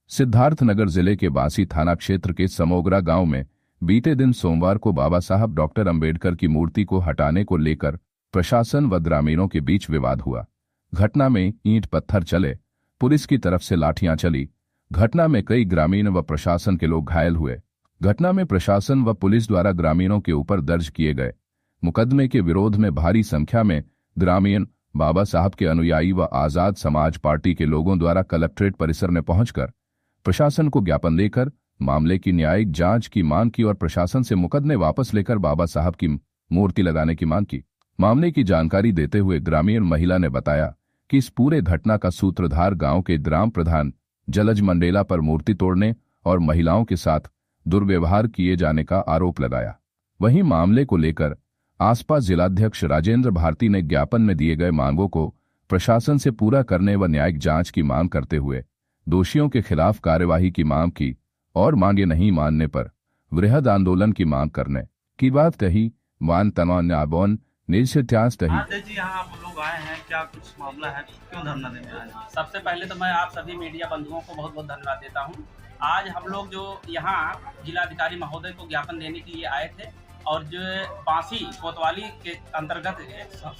सिद्धार्थनगर जिले के बासी थाना क्षेत्र के समोगरा गांव में बीते दिन सोमवार को बाबा साहब डॉक्टर अंबेडकर की मूर्ति को हटाने को लेकर प्रशासन व ग्रामीणों के बीच विवाद हुआ। घटना में ईंट पत्थर चले, पुलिस की तरफ से लाठियां चली। घटना में कई ग्रामीण व प्रशासन के लोग घायल हुए। घटना में प्रशासन व पुलिस द्वारा ग्रामीणों के ऊपर दर्ज किए गए मुकदमे के विरोध में भारी संख्या में ग्रामीण, बाबा साहब के अनुयायी व आजाद समाज पार्टी के लोगों द्वारा कलेक्ट्रेट परिसर में पहुंचकर प्रशासन को ज्ञापन देकर मामले की न्यायिक जांच की मांग की और प्रशासन से मुकदमे वापस लेकर बाबा साहब की मूर्ति लगाने की मांग की। मामले की जानकारी देते हुए ग्रामीण महिला ने बताया कि इस पूरे घटना का सूत्रधार गांव के ग्राम प्रधान जलज मंडेला पर मूर्ति तोड़ने और महिलाओं के साथ दुर्व्यवहार किए जाने का आरोप लगाया। वहीं मामले को लेकर आसपा जिलाध्यक्ष राजेंद्र भारती ने ज्ञापन में दिए गए मांगों को प्रशासन से पूरा करने व न्यायिक जांच की मांग करते हुए दोषियों के खिलाफ कार्यवाही की मांग की और मांगे नहीं मानने पर वृहद आंदोलन की मांग करने की बात कही। वान तनवान आबोन निश्चित्यास कही। जी यहाँ आप लोग आए हैं, क्या कुछ मामला है, क्यों धरना देने आए हैं? सबसे पहले तो मैं आप सभी मीडिया बंधुओं को बहुत बहुत धन्यवाद देता हूँ। आज हम लोग जो यहाँ जिलाधिकारी महोदय को ज्ञापन देने के लिए आए थे और जो बासी कोतवाली के अंतर्गत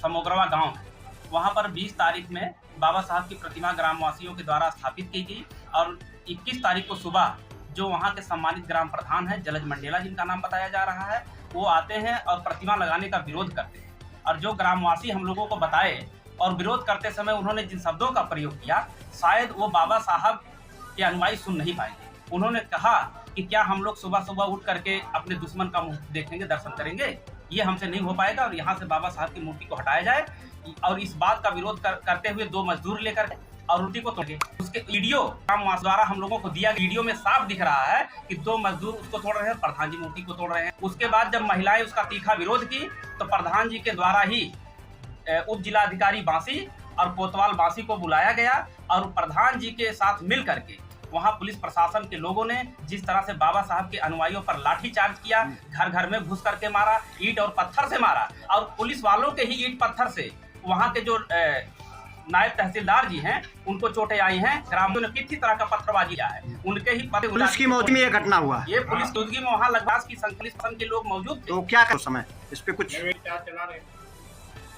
समोगरवा गांव है, वहाँ पर 20 तारीख में बाबा साहब की प्रतिमा ग्रामवासियों के द्वारा स्थापित की गई और 21 तारीख को सुबह जो वहाँ के सम्मानित ग्राम प्रधान हैं जलज मंडेला, जिनका नाम बताया जा रहा है, वो आते हैं और प्रतिमा लगाने का विरोध करते हैं। और जो ग्रामवासी हम लोगों को बताए और विरोध करते समय उन्होंने जिन शब्दों का प्रयोग किया, शायद वो बाबा साहब के अनुयायी सुन नहीं पाएंगे। उन्होंने कहा कि क्या हम लोग सुबह सुबह उठ करके अपने दुश्मन का मुंह देखेंगे, दर्शन करेंगे? ये हमसे नहीं हो पाएगा और यहाँ से बाबा साहब की मूर्ति को हटाया जाए। और इस बात का विरोध करते हुए 2 मजदूर लेकर और मूर्ति को तोड़े। उसके वीडियो ग्रामवासी द्वारा हम लोगों को दिया, वीडियो में साफ दिख रहा है कि 2 मजदूर उसको तोड़ रहे हैं, प्रधान जी मूर्ति को तोड़ रहे हैं। उसके बाद जब महिलाएं उसका तीखा विरोध की तो प्रधान जी के द्वारा ही उप जिलाधिकारी बासी और कोतवाल बासी को बुलाया गया और प्रधान जी के साथ मिल करके वहां पुलिस प्रशासन के लोगों ने जिस तरह से बाबा साहब के अनुयायियों पर लाठीचार्ज किया, घर घर में घुस करके मारा, ईंट और पत्थर से मारा। और पुलिस वालों के ही ईंट पत्थर से वहां के जो नायब तहसीलदार जी हैं उनको चोटें आई हैं। ग्रामीणों ने किसी तरह का पत्थरबाजी किया है, उनके ही पुलिस की मौजूदगी में ये घटना हुआ। ये पुलिस मौजूदगी में वहाँ लगभग की संख्या के लोग मौजूद थे। तो क्या कर समय इस पे कुछ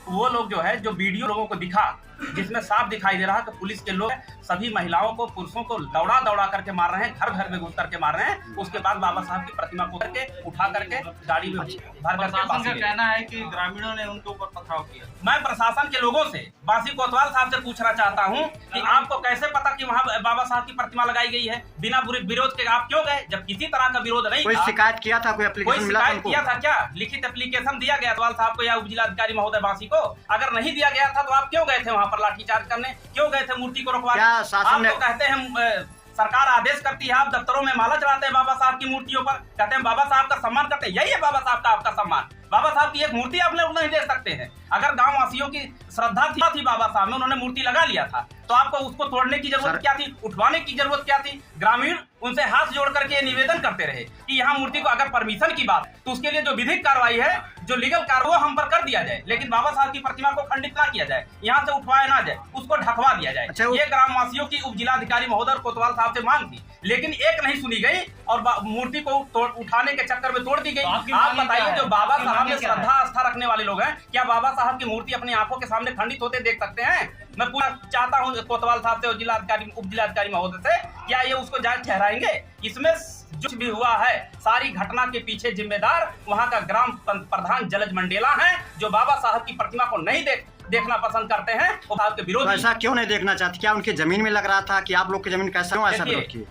वो लोग जो है जो वीडियो लोगों को दिखा जिसमें साफ दिखाई दे रहा है कि पुलिस के लोग सभी महिलाओं को, पुरुषों को दौड़ा करके मार रहे हैं, घर घर में घुस करके मार रहे हैं। उसके बाद बाबा साहब की प्रतिमा को करके उठा करके गाड़ी में भर करके बासी। कहना है कि ग्रामीणों ने उनके ऊपर पथराव किया। मैं प्रशासन के लोगों से, बासी कोतवाल साहब से पूछना चाहता हूँ कि आपको कैसे पता कि वहाँ बाबा साहब की प्रतिमा लगाई गई है? बिना विरोध के आप क्यों गए जब किसी तरह का विरोध नहीं? कोई शिकायत किया था? कोई शिकायत किया था क्या? लिखित एप्लीकेशन दिया गया कोतवाल साहब को या उप जिलाधिकारी महोदय बासी को? अगर नहीं दिया गया था तो आप क्यों गए थे वहाँ पर लाठीचार्ज करने? क्यों गए थे मूर्ति को रोकवाने? आप तो कहते हैं सरकार आदेश करती है, आप दफ्तरों में माला चढ़ाते हैं बाबा साहब की मूर्तियों पर, कहते हैं बाबा साहब का सम्मान करते हैं। यही है बाबा साहब का आपका सम्मान? बाबा साहब की एक मूर्ति आप लोग नहीं दे सकते हैं? अगर गांव वासियों की श्रद्धा थी बाबा साहब में, उन्होंने मूर्ति लगा लिया था, तो आपको उसको तोड़ने की जरूरत क्या थी? उठवाने की जरूरत क्या थी? ग्रामीण उनसे हाथ जोड़ करके ये निवेदन करते रहे कि यहाँ मूर्ति को अगर परमिशन की बात तो उसके लिए जो विधिक कार्रवाई है, जो लीगल कार्रवाई हम पर कर दिया जाए, लेकिन बाबा साहब की प्रतिमा को खंडित ना किया जाए, यहाँ से उठवाया ना जाए, उसको ढकवा दिया जाए। ये ग्रामवासियों की उप जिलाधिकारी महोदय कोतवाल साहब से मांग थी, लेकिन एक नहीं सुनी गई और मूर्ति को उठाने के चक्कर में तोड़ दी गई। आप बताइए, जो बाबा साहब में श्रद्धा आस्था रखने वाले लोग हैं, क्या बाबा साहब की मूर्ति अपनी आंखों के सामने खंडित होते देख सकते हैं? मैं पूरा चाहता हूं कोतवाल साहब से और जिलाधिकारी उप जिलाधिकारी महोदय से, क्या ये उसको जांच ठहराएंगे? इसमें जो भी हुआ है, सारी घटना के पीछे जिम्मेदार वहां का ग्राम प्रधान जलज मंडेला है, जो बाबा साहब की प्रतिमा को नहीं देखना पसंद करते हैं। वो साहब के विरोधी। तो ऐसा क्यों नहीं देखना चाहते? क्या उनकी जमीन में लग रहा था कि आप लोग की जमीन कैसा क्यों ऐसा विरोध किए?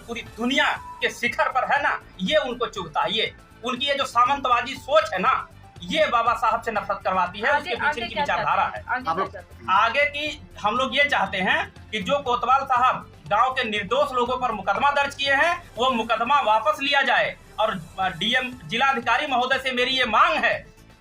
पूरी दुनिया के शिखर पर है ना, ये उनको चुभता है। ये उनकी ये जो सामंतवादी सोच है ना, ये बाबा साहब से नफरत करवाती है। उसके पीछे की विचारधारा है। आगे की हम लोग ये चाहते हैं कि जो कोतवाल साहब गांव के निर्दोष लोगों पर मुकदमा दर्ज किए हैं, वो मुकदमा वापस लिया जाए। और डीएम जिलाधिकारी महोदय से मेरी ये मांग है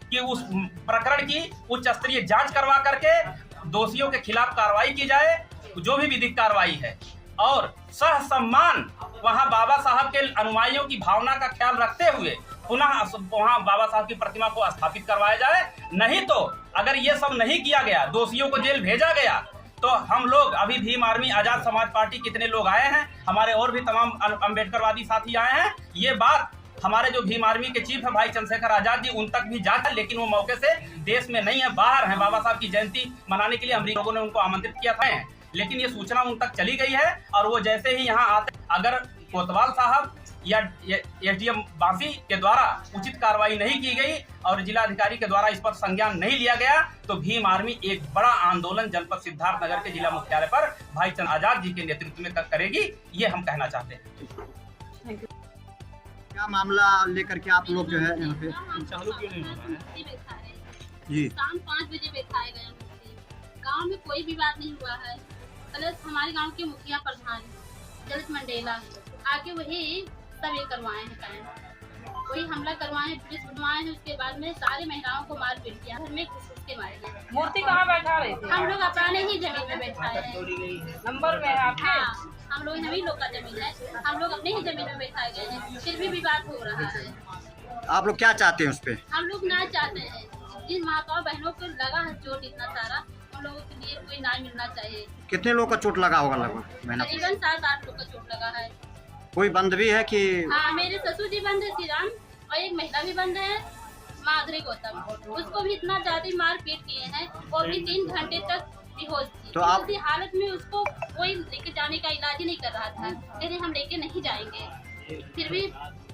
कि उस प्रकरण की उच्च स्तरीय जांच करवा करके दोषियों के खिलाफ कार्रवाई की जाए, जो भी विधिक कार्रवाई है। और सह सम्मान वहां बाबा साहब के अनुयायियों की भावना का ख्याल रखते हुए पुनः वहाँ बाबा साहब की प्रतिमा को स्थापित करवाया जाए। नहीं तो अगर ये सब नहीं किया गया, दोषियों को जेल भेजा गया, तो हम लोग अभी भीम आर्मी आजाद समाज पार्टी कितने लोग आए हैं, हमारे और भी तमाम अम्बेडकरवादी साथी आए हैं। ये बात हमारे जो भीम आर्मी के चीफ है भाई चंद्रशेखर आजाद जी, उन तक भी जाता है, लेकिन वो मौके से देश में नहीं है, बाहर हैं। बाबा साहब की जयंती मनाने के लिए हम लोगों ने उनको आमंत्रित किया था, लेकिन ये सूचना उन तक चली गई है। और वो जैसे ही यहाँ आते, अगर कोतवाल साहब या एसडीएम बांसी के द्वारा उचित कार्रवाई नहीं की गई और जिलाधिकारी के द्वारा इस पर संज्ञान नहीं लिया गया, तो भीम आर्मी एक बड़ा आंदोलन जनपद सिद्धार्थनगर के जिला मुख्यालय पर भाई चंद आजाद जी के नेतृत्व में करेगी, ये हम कहना चाहते हैं। क्या मामला लेकर के आप लोग जो है यहाँ पे चालू क्यों नहीं हो रहा है? जी शाम 5 बजे बैठाए गए। गांव में कोई विवाद नहीं हुआ है। प्लस हमारे गांव के मुखिया प्रधान जलित मंडेला आके वही सब ये करवाए हैं, काम वही हमला करवाए हैं, पुलिस बनवाए हैं। उसके बाद में सारी महिलाओं को मार पीट किया, घर में घुस के मारे गए। मूर्ति कहाँ बैठा रहे थे? हम लोग अपने ही जमीन में बैठाए हैं। नंबर में है आपके? हाँ, हम लोग हम ही लोग का जमीन है, हम लोग अपने ही जमीन में बैठाए गए हैं, फिर भी विवाद हो रहा है। आप लोग क्या चाहते हैं उस पे? हम लोग ना चाहते हैं, जिन माताओं बहनों को लगा है चोट इतना सारा, उन लोगों के लिए कोई न्याय मिलना चाहिए। कितने लोग का चोट लगा होगा लगभग महीना? करीबन 7-8 लोग का चोट लगा है। कोई बंद भी है कि? हाँ, मेरे ससुर जी बंद है श्रीराम, और एक महिला भी बंद है माधुरी गौतम, उसको भी इतना ज्यादा मार पीट किए हैं, वो भी 3 घंटे तक बेहोश थी। तो आप उसी हालत में उसको कोई लेके जाने का इलाज ही नहीं कर रहा था, कहते हम लेके नहीं जाएंगे, फिर भी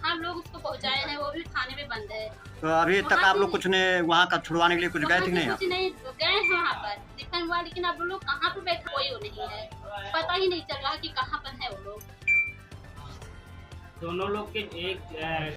हम लोग उसको पहुंचाए हैं, वो भी थाने में बंद है। तो अभी तक आप लोग कुछ ने वहाँ का छुड़वाने के लिए कुछ गए थे नहीं? कुछ नहीं गए हैं वहाँ पर, दिखा हुआ, लेकिन अब लोग कहाँ पर बैठे कोई वो नहीं है, पता ही नहीं चल रहा कि कहाँ पर है वो लोग। दोनों लोग के एक